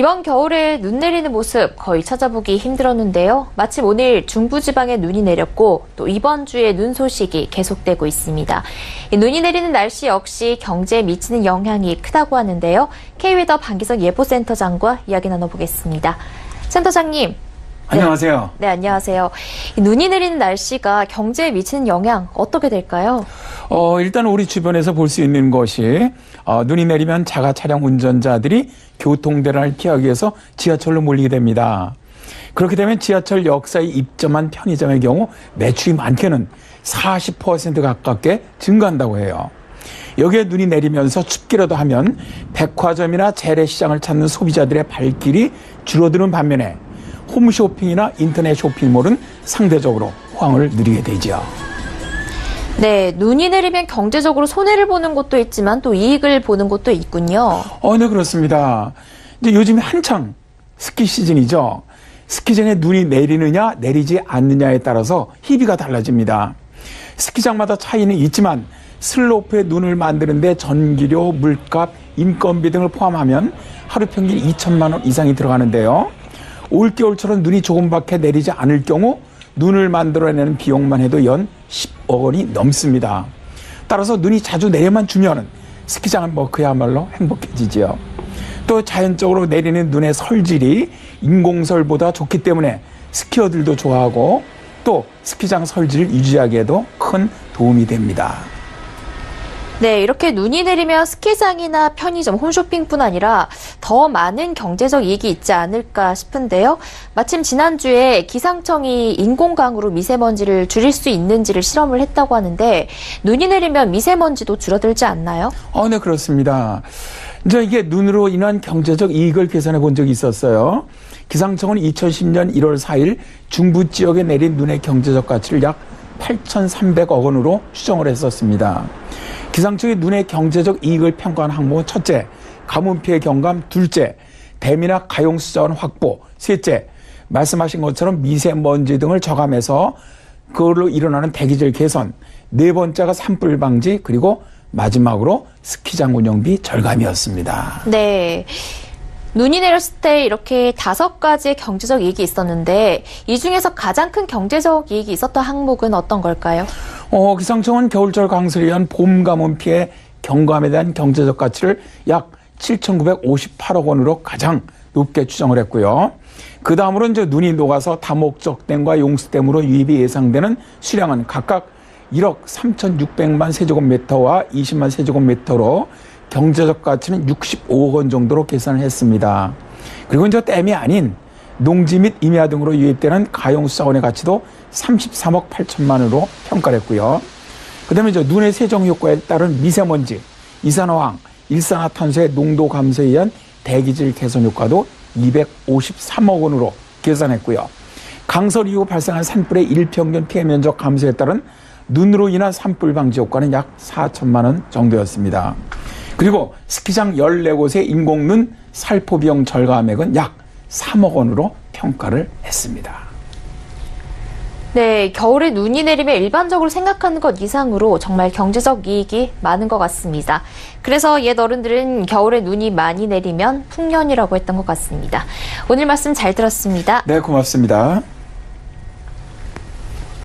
이번 겨울에 눈 내리는 모습 거의 찾아보기 힘들었는데요. 마침 오늘 중부지방에 눈이 내렸고 또 이번 주에 눈 소식이 계속되고 있습니다. 이 눈이 내리는 날씨 역시 경제에 미치는 영향이 크다고 하는데요. K웨더 방기석 예보센터장과 이야기 나눠보겠습니다. 센터장님. 안녕하세요. 네, 안녕하세요. 눈이 내리는 날씨가 경제에 미치는 영향 어떻게 될까요? 일단 우리 주변에서 볼 수 있는 것이 눈이 내리면 자가 차량 운전자들이 교통대란을 피하기 위해서 지하철로 몰리게 됩니다. 그렇게 되면 지하철 역사에 입점한 편의점의 경우 매출이 많게는 40% 가깝게 증가한다고 해요. 여기에 눈이 내리면서 춥기라도 하면 백화점이나 재래시장을 찾는 소비자들의 발길이 줄어드는 반면에 홈쇼핑이나 인터넷 쇼핑몰은 상대적으로 호황을 누리게 되죠. 네, 눈이 내리면 경제적으로 손해를 보는 곳도 있지만 또 이익을 보는 곳도 있군요. 네, 그렇습니다. 이제 요즘에 한창 스키 시즌이죠. 스키장에 눈이 내리느냐 내리지 않느냐에 따라서 희비가 달라집니다. 스키장마다 차이는 있지만 슬로프에 눈을 만드는데 전기료, 물값, 인건비 등을 포함하면 하루 평균 2천만 원 이상이 들어가는데요. 올겨울처럼 눈이 조금밖에 내리지 않을 경우 눈을 만들어내는 비용만 해도 연 10억 원이 넘습니다. 따라서 눈이 자주 내려만 주면 스키장은 그야말로 행복해지죠. 또 자연적으로 내리는 눈의 설질이 인공설보다 좋기 때문에 스키어들도 좋아하고 또 스키장 설질을 유지하기에도 큰 도움이 됩니다. 네, 이렇게 눈이 내리면 스키장이나 편의점, 홈쇼핑뿐 아니라 더 많은 경제적 이익이 있지 않을까 싶은데요. 마침 지난주에 기상청이 인공강으로 미세먼지를 줄일 수 있는지를 실험을 했다고 하는데 눈이 내리면 미세먼지도 줄어들지 않나요? 네, 그렇습니다. 이제 이게 눈으로 인한 경제적 이익을 계산해 본 적이 있었어요. 기상청은 2010년 1월 4일 중부 지역에 내린 눈의 경제적 가치를 약 8,300억 원으로 추정을 했었습니다. 기상청이 눈의 경제적 이익을 평가한 항목은 첫째, 가뭄 피해 경감, 둘째, 대미나 가용 수자원 확보, 셋째, 말씀하신 것처럼 미세먼지 등을 저감해서 그걸로 일어나는 대기질 개선, 네 번째가 산불 방지, 그리고 마지막으로 스키장 운영비 절감이었습니다. 네. 눈이 내렸을 때 이렇게 5가지의 경제적 이익이 있었는데 이 중에서 가장 큰 경제적 이익이 있었던 항목은 어떤 걸까요? 기상청은 겨울철 강수를 위한 봄 가뭄 피해 경감에 대한 경제적 가치를 약 7,958억 원으로 가장 높게 추정을 했고요. 그 다음으로 이제 눈이 녹아서 다목적댐과 용수댐으로 유입이 예상되는 수량은 각각 1억 3,600만 세제곱미터와 20만 세제곱미터로 경제적 가치는 65억 원 정도로 계산을 했습니다. 그리고 이제 댐이 아닌 농지 및 임야 등으로 유입되는 가용수자원의 가치도 33억 8천만 원으로 평가를 했고요. 그 다음에 이제 눈의 세정 효과에 따른 미세먼지, 이산화황, 일산화탄소의 농도 감소에 의한 대기질 개선 효과도 253억 원으로 계산했고요. 강설 이후 발생한 산불의 일평균 피해 면적 감소에 따른 눈으로 인한 산불 방지 효과는 약 4천만 원 정도였습니다. 그리고 스키장 14곳의 인공눈 살포 비용 절감액은 약 3억 원으로 평가를 했습니다. 네, 겨울에 눈이 내리면 일반적으로 생각하는 것 이상으로 정말 경제적 이익이 많은 것 같습니다. 그래서 옛 어른들은 겨울에 눈이 많이 내리면 풍년이라고 했던 것 같습니다. 오늘 말씀 잘 들었습니다. 네, 고맙습니다.